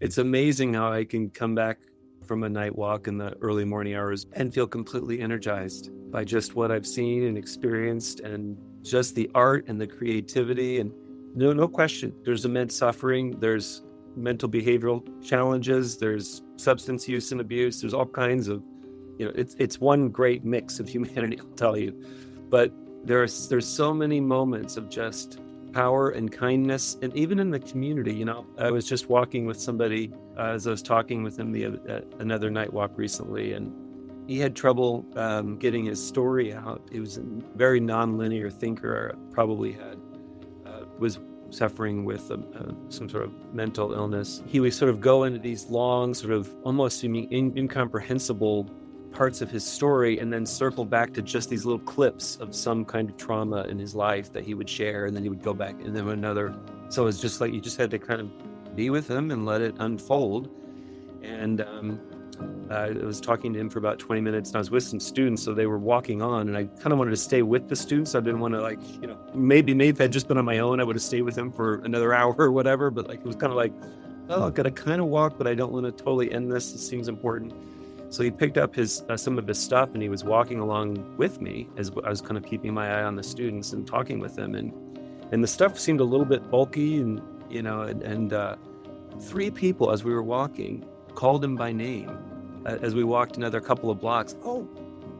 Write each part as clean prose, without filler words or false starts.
It's amazing how I can come back from a night walk in the early morning hours and feel completely energized by just what I've seen and experienced, and just the art and the creativity. And no question, there's immense suffering. There's mental behavioral challenges. There's substance use and abuse. There's all kinds of, it's one great mix of humanity, I'll tell you. But there's so many moments of just power and kindness, and even in the community. I was just walking with somebody as I was talking with him another night walk recently, and he had trouble getting his story out. He was a very nonlinear thinker, probably was suffering with some sort of mental illness. He would sort of go into these long, sort of almost incomprehensible parts of his story, and then circle back to just these little clips of some kind of trauma in his life that he would share, and then he would go back and then another. So it's just like you just had to kind of be with him and let it unfold. And I was talking to him for about 20 minutes, and I was with some students, so they were walking on, and I kind of wanted to stay with the students. I didn't want to maybe if I'd just been on my own, I would have stayed with them for another hour or whatever, but it was kind of like, oh, I've got to kind of walk, but I don't want to totally end this. It seems important. So he picked up some of his stuff, and he was walking along with me as I was kind of keeping my eye on the students and talking with them. And the stuff seemed a little bit bulky, and three people as we were walking called him by name as we walked another couple of blocks. Oh,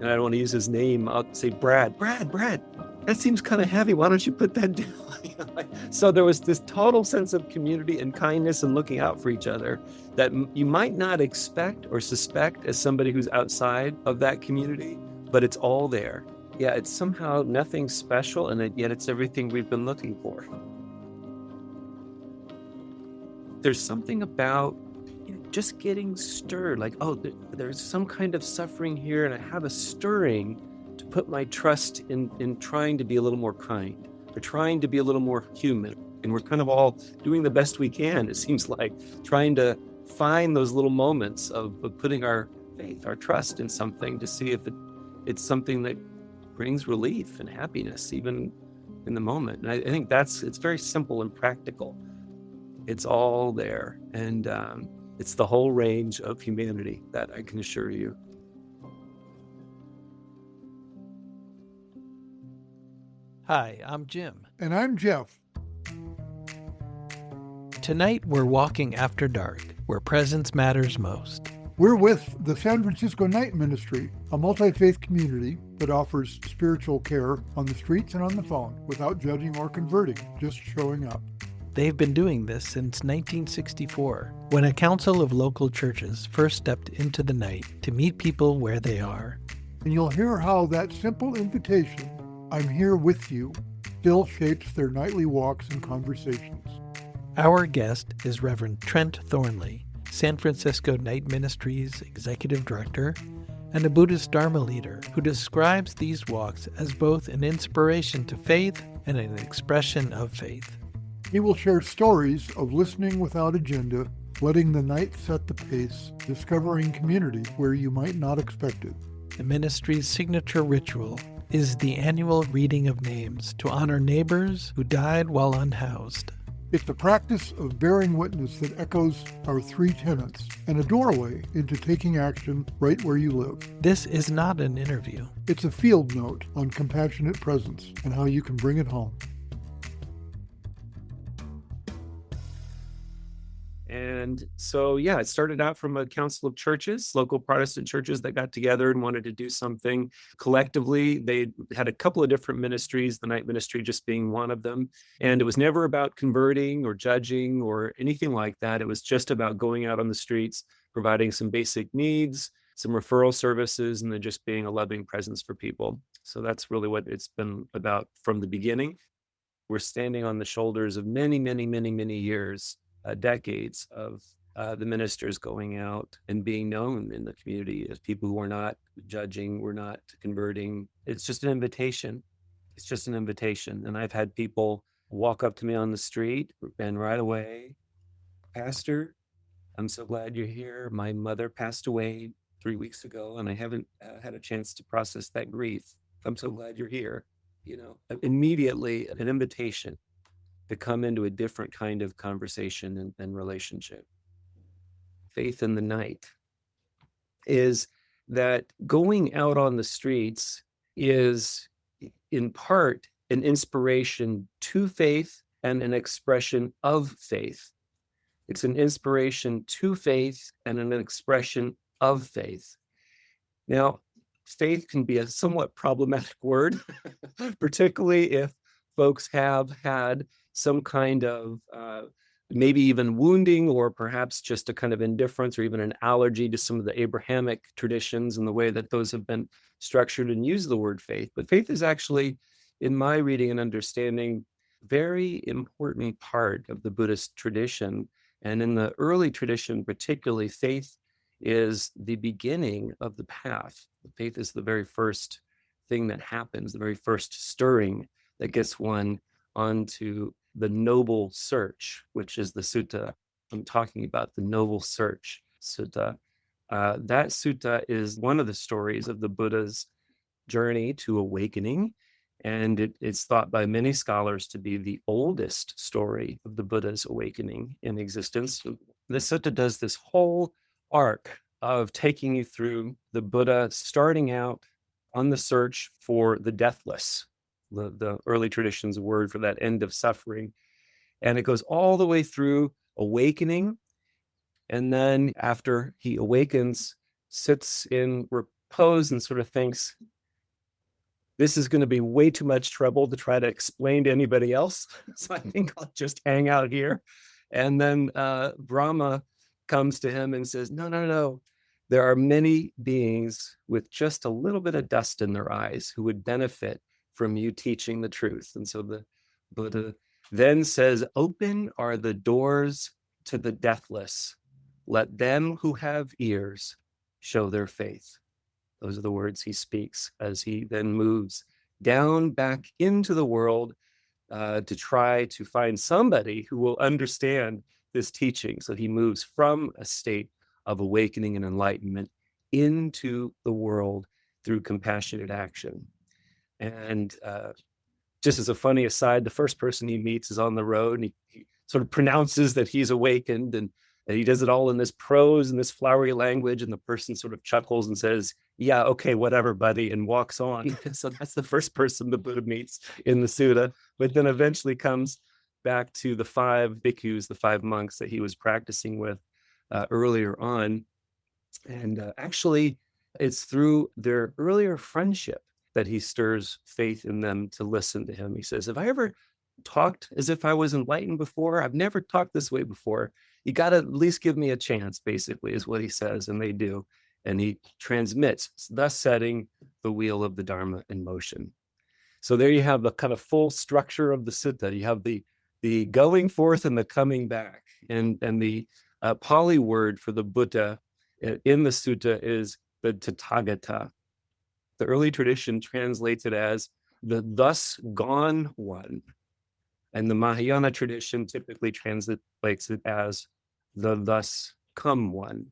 and I don't want to use his name. I'll say, Brad, that seems kind of heavy. Why don't you put that down? So there was this total sense of community and kindness and looking out for each other that you might not expect or suspect as somebody who's outside of that community, but it's all there. Yeah, it's somehow nothing special, and yet it's everything we've been looking for. There's something about just getting stirred, like, oh, there's some kind of suffering here, and I have a stirring to put my trust in trying to be a little more kind, or trying to be a little more human. And we're kind of all doing the best we can, it seems like, trying to find those little moments of putting our faith, our trust in something, to see if it's something that brings relief and happiness, even in the moment. And I think it's very simple and practical. It's all there. And it's the whole range of humanity, that I can assure you. Hi, I'm Jim. And I'm Geoff. Tonight we're walking after dark, where presence matters most. We're with the San Francisco Night Ministry, a multi-faith community that offers spiritual care on the streets and on the phone without judging or converting, just showing up. They've been doing this since 1964, when a council of local churches first stepped into the night to meet people where they are. And you'll hear how that simple invitation, I'm here with you, still shapes their nightly walks and conversations. Our guest is Reverend Trent Thornley, San Francisco Night Ministry's executive director and a Buddhist Dharma leader who describes these walks as both an inspiration to faith and an expression of faith. He will share stories of listening without agenda, letting the night set the pace, discovering community where you might not expect it. The ministry's signature ritual is the annual reading of names to honor neighbors who died while unhoused. It's a practice of bearing witness that echoes our three tenets and a doorway into taking action right where you live. This is not an interview. It's a field note on compassionate presence and how you can bring it home. And so, it started out from a council of churches, local Protestant churches that got together and wanted to do something collectively. They had a couple of different ministries, the night ministry just being one of them. And it was never about converting or judging or anything like that. It was just about going out on the streets, providing some basic needs, some referral services, and then just being a loving presence for people. So that's really what it's been about from the beginning. We're standing on the shoulders of many, many, many, many years, decades of the ministers going out and being known in the community as people who are not judging, we're not converting. It's just an invitation. It's just an invitation. And I've had people walk up to me on the street and right away, Pastor, I'm so glad you're here. My mother passed away 3 weeks ago, and I haven't had a chance to process that grief. I'm so glad you're here. Immediately an invitation to come into a different kind of conversation and relationship. faith in the night, is that going out on the streets is in part an inspiration to faith and an expression of faith. It's an inspiration to faith and an expression of faith. Now, faith can be a somewhat problematic word, particularly if folks have had some kind of maybe even wounding, or perhaps just a kind of indifference or even an allergy to some of the Abrahamic traditions and the way that those have been structured and use the word faith. But faith is actually, in my reading and understanding, very important part of the Buddhist tradition. And in the early tradition, particularly, faith is the beginning of the path. Faith is the very first thing that happens, the very first stirring that gets one onto the noble search, which is the sutta I'm talking about, the noble search sutta. That sutta is one of the stories of the Buddha's journey to awakening, and it's thought by many scholars to be the oldest story of the Buddha's awakening in existence. The sutta does this whole arc of taking you through the Buddha starting out on the search for the deathless, the early tradition's word for that end of suffering. And it goes all the way through awakening. And then after he awakens, sits in repose and sort of thinks, this is going to be way too much trouble to try to explain to anybody else. So I think I'll just hang out here. And then Brahma comes to him and says, no. There are many beings with just a little bit of dust in their eyes who would benefit from you teaching the truth. And so the Buddha then says, open are the doors to the deathless. Let them who have ears show their faith. Those are the words he speaks as he then moves down back into the world to try to find somebody who will understand this teaching. So he moves from a state of awakening and enlightenment into the world through compassionate action. And just as a funny aside, the first person he meets is on the road, and he sort of pronounces that he's awakened, and he does it all in this prose and this flowery language, and the person sort of chuckles and says, yeah, okay, whatever, buddy, and walks on. So that's the first person the Buddha meets in the sutta, but then eventually comes back to the 5 bhikkhus, the 5 monks that he was practicing with earlier on. And actually, it's through their earlier friendship that he stirs faith in them to listen to him. He says, have I ever talked as if I was enlightened before? I've never talked this way before. You got to at least give me a chance, basically, is what he says, and they do. And he transmits, thus setting the wheel of the Dharma in motion. So there you have the kind of full structure of the sutta. You have the going forth and the coming back. And the Pali word for the Buddha in the sutta is the Tathagata. The early tradition translates it as the thus gone one. And the Mahayana tradition typically translates it as the thus come one.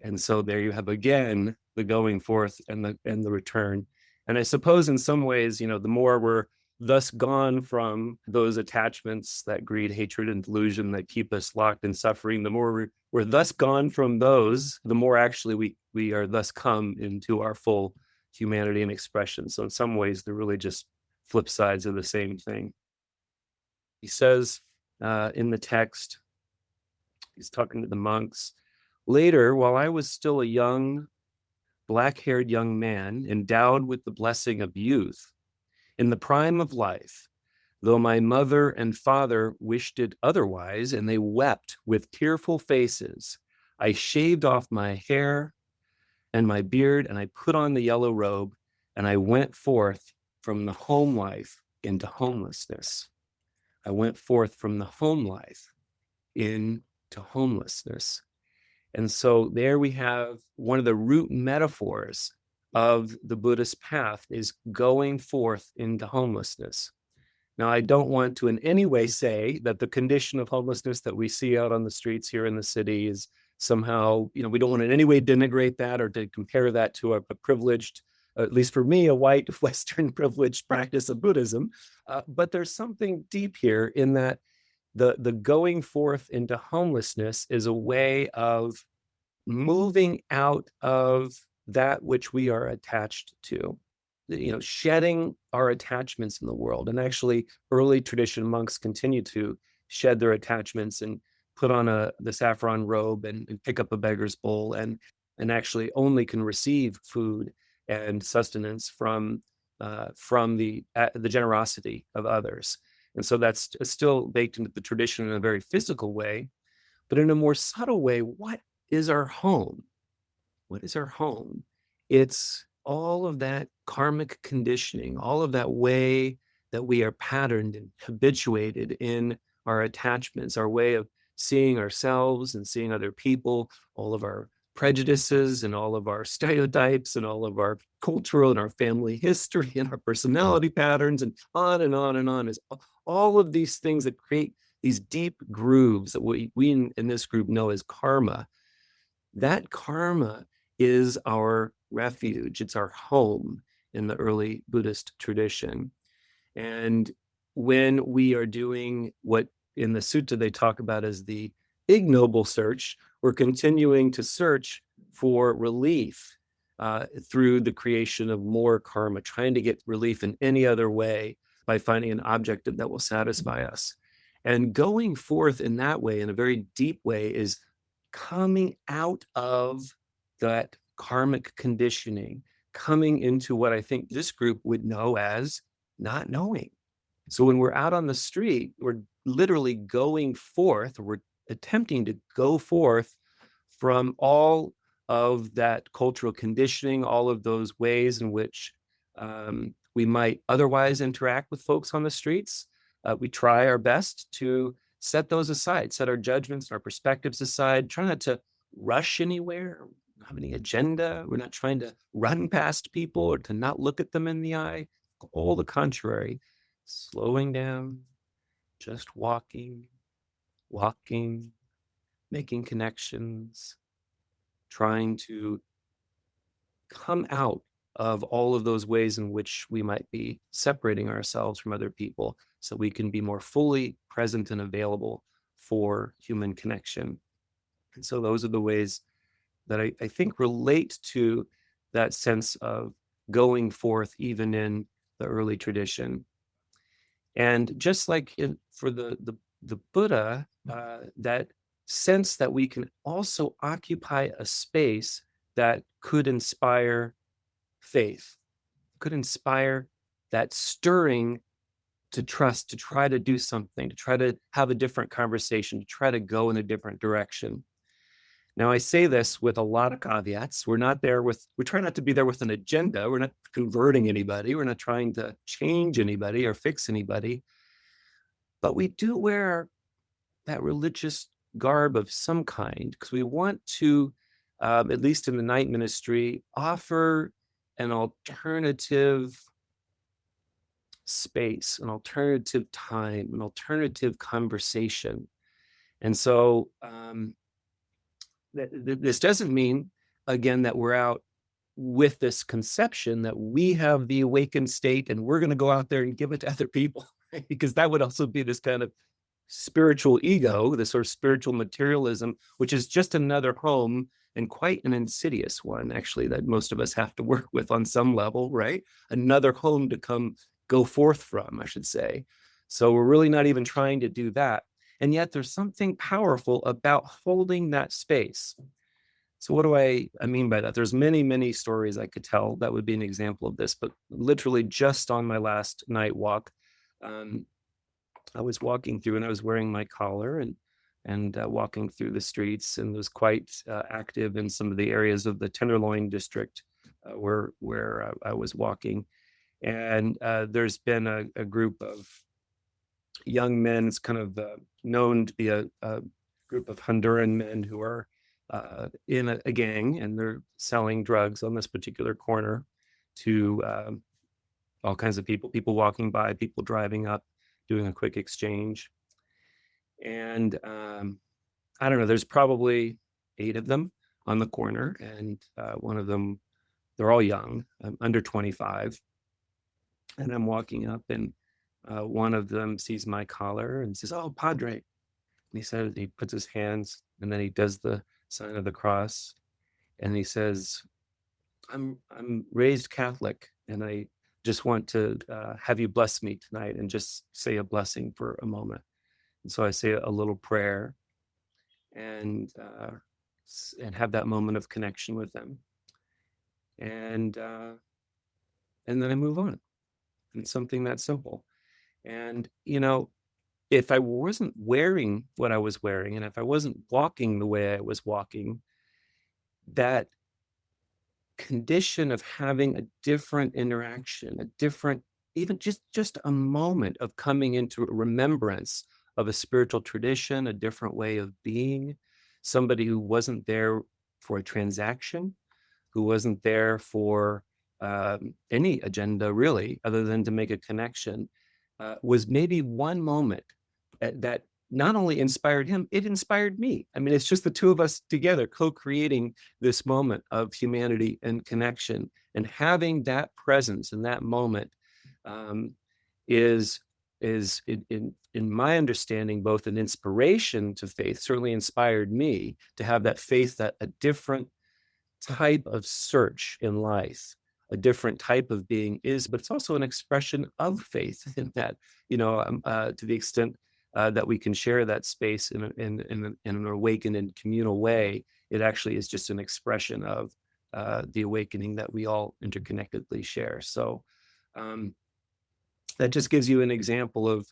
And so there you have again the going forth and the return. And I suppose in some ways, the more we're thus gone from those attachments, that greed, hatred, and delusion that keep us locked in suffering, the more we're thus gone from those, the more actually we are thus come into our full humanity and expression. So in some ways, they're really just flip sides of the same thing. He says in the text, he's talking to the monks, later, while I was still a young, black-haired young man, endowed with the blessing of youth, in the prime of life, though my mother and father wished it otherwise, and they wept with tearful faces, I shaved off my hair and my beard, and I put on the yellow robe, and I went forth from the home life into homelessness. I went forth from the home life into homelessness. And so there we have one of the root metaphors of the Buddhist path is going forth into homelessness. Now, I don't want to in any way say that the condition of homelessness that we see out on the streets here in the city is somehow, we don't want to in any way denigrate that or to compare that to a privileged, at least for me, a white Western privileged practice of Buddhism. But there's something deep here in that the going forth into homelessness is a way of moving out of that which we are attached to, shedding our attachments in the world. And actually, early tradition monks continue to shed their attachments and put on the saffron robe and pick up a beggar's bowl and actually only can receive food and sustenance from the generosity of others. And so that's still baked into the tradition in a very physical way, but in a more subtle way. What is our home? What is our home? It's all of that karmic conditioning, all of that way that we are patterned and habituated in our attachments, our way of seeing ourselves and seeing other people, all of our prejudices and all of our stereotypes and all of our cultural and our family history and our personality patterns, and on and on and on, is all of these things that create these deep grooves that we in this group know as karma. That karma is our refuge. It's our home in the early Buddhist tradition. And when we are doing what in the sutta they talk about as the ignoble search, we're continuing to search for relief through the creation of more karma, trying to get relief in any other way by finding an object that will satisfy us. And going forth in that way, in a very deep way, is coming out of that karmic conditioning, coming into what I think this group would know as not knowing. So when we're out on the street, we're literally going forth, or we're attempting to go forth from all of that cultural conditioning, all of those ways in which we might otherwise interact with folks on the streets. We try our best to set those aside, set our judgments, our perspectives aside, try not to rush anywhere, have any agenda. We're not trying to run past people or to not look at them in the eye. All the contrary, slowing down, just walking, making connections, trying to come out of all of those ways in which we might be separating ourselves from other people so we can be more fully present and available for human connection. And so those are the ways that I think relate to that sense of going forth even in the early tradition. And just like for the Buddha, that sense that we can also occupy a space that could inspire faith, could inspire that stirring to trust, to try to do something, to try to have a different conversation, to try to go in a different direction. Now, I say this with a lot of caveats. We're trying not to be there with an agenda. We're not converting anybody. We're not trying to change anybody or fix anybody. But we do wear that religious garb of some kind because we want to, at least in the night ministry, offer an alternative space, an alternative time, an alternative conversation. And so this doesn't mean, again, that we're out with this conception that we have the awakened state and we're going to go out there and give it to other people, right? Because that would also be this kind of spiritual ego, this sort of spiritual materialism, which is just another home, and quite an insidious one, actually, that most of us have to work with on some level, right? Another home to go forth from, I should say. So we're really not even trying to do that. And yet there's something powerful about holding that space. So what do I mean by that? There's many, many stories I could tell that would be an example of this, but literally just on my last night walk, I was walking through and I was wearing my collar and walking through the streets, and was quite active in some of the areas of the Tenderloin district where I was walking. And there's been a group of young men. It's kind of known to be a group of Honduran men who are in a gang, and they're selling drugs on this particular corner to all kinds of people walking by, people driving up, doing a quick exchange. And I don't know, there's probably 8 of them on the corner, and one of them, they're all young, under 25. And I'm walking up, and One of them sees my collar and says, "Oh, Padre." And he says, he puts his hands and then he does the sign of the cross. And he says, I'm raised Catholic and I just want to have you bless me tonight and just say a blessing for a moment. And so I say a little prayer and have that moment of connection with them. And then I move on. And it's something that simple. And, if I wasn't wearing what I was wearing, and if I wasn't walking the way I was walking, that condition of having a different interaction, a different, even just a moment of coming into a remembrance of a spiritual tradition, a different way of being, somebody who wasn't there for a transaction, who wasn't there for any agenda really, other than to make a connection, was maybe one moment that not only inspired him, it inspired me. I mean, it's just the two of us together co-creating this moment of humanity and connection, and having that presence in that moment is in my understanding both an inspiration to faith, certainly inspired me to have that faith, that a different type of search in life, a different type of being is, but it's also an expression of faith in that, to the extent that we can share that space in an awakened and communal way, it actually is just an expression of the awakening that we all interconnectedly share. So that just gives you an example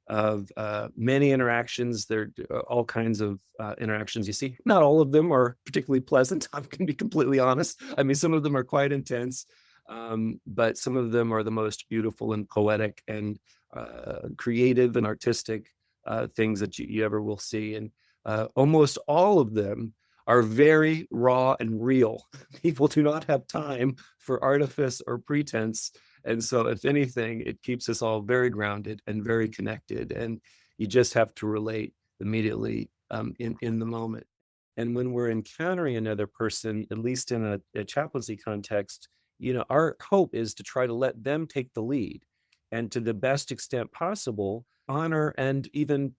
of many interactions. There are all kinds of interactions you see. Not all of them are particularly pleasant. I can be completely honest. I mean, some of them are quite intense, but some of them are the most beautiful and poetic and creative and artistic things that you ever will see. And almost all of them are very raw and real. People do not have time for artifice or pretense. And so if anything, it keeps us all very grounded and very connected. And you just have to relate immediately in the moment. And when we're encountering another person, at least in a chaplaincy context, our hope is to try to let them take the lead and to the best extent possible, honor and even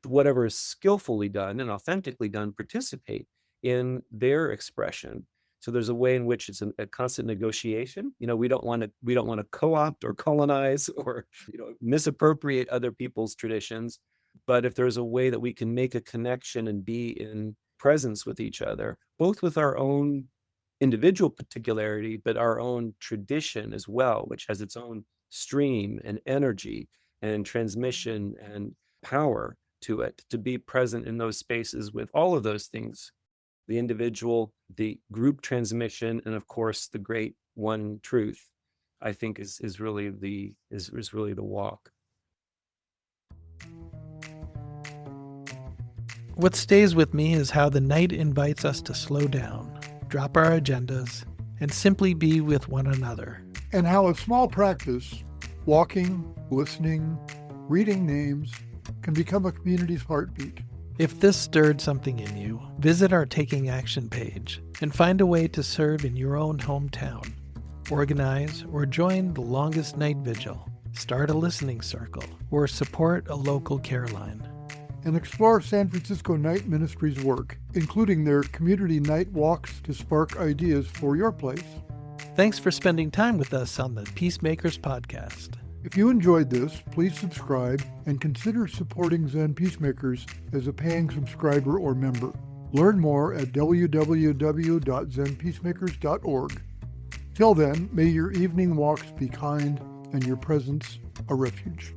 whatever is skillfully done and authentically done, participate in their expression. So there's a way in which it's a constant negotiation. We don't want to co-opt or colonize or misappropriate other people's traditions. But if there's a way that we can make a connection and be in presence with each other, both with our own individual particularity, but our own tradition as well, which has its own stream and energy and transmission and power to it, to be present in those spaces with all of those things, the individual, the group transmission, and of course the great one truth, I think is really the walk. What stays with me is how the night invites us to slow down, drop our agendas, and simply be with one another. And how a small practice, walking, listening, reading names, can become a community's heartbeat. If this stirred something in you, visit our Taking Action page and find a way to serve in your own hometown. Organize or join the longest night vigil, start a listening circle, or support a local care line. And explore San Francisco Night Ministry's work, including their community night walks to spark ideas for your place. Thanks for spending time with us on the Peacemakers Podcast. If you enjoyed this, please subscribe and consider supporting Zen Peacemakers as a paying subscriber or member. Learn more at www.zenpeacemakers.org. Till then, may your evening walks be kind and your presence a refuge.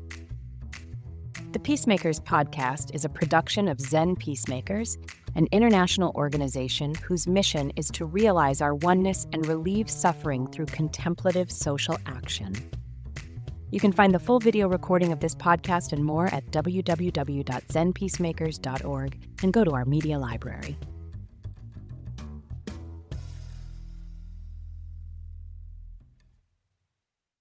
The Peacemakers Podcast is a production of Zen Peacemakers, an international organization whose mission is to realize our oneness and relieve suffering through contemplative social action. You can find the full video recording of this podcast and more at www.zenpeacemakers.org and go to our media library.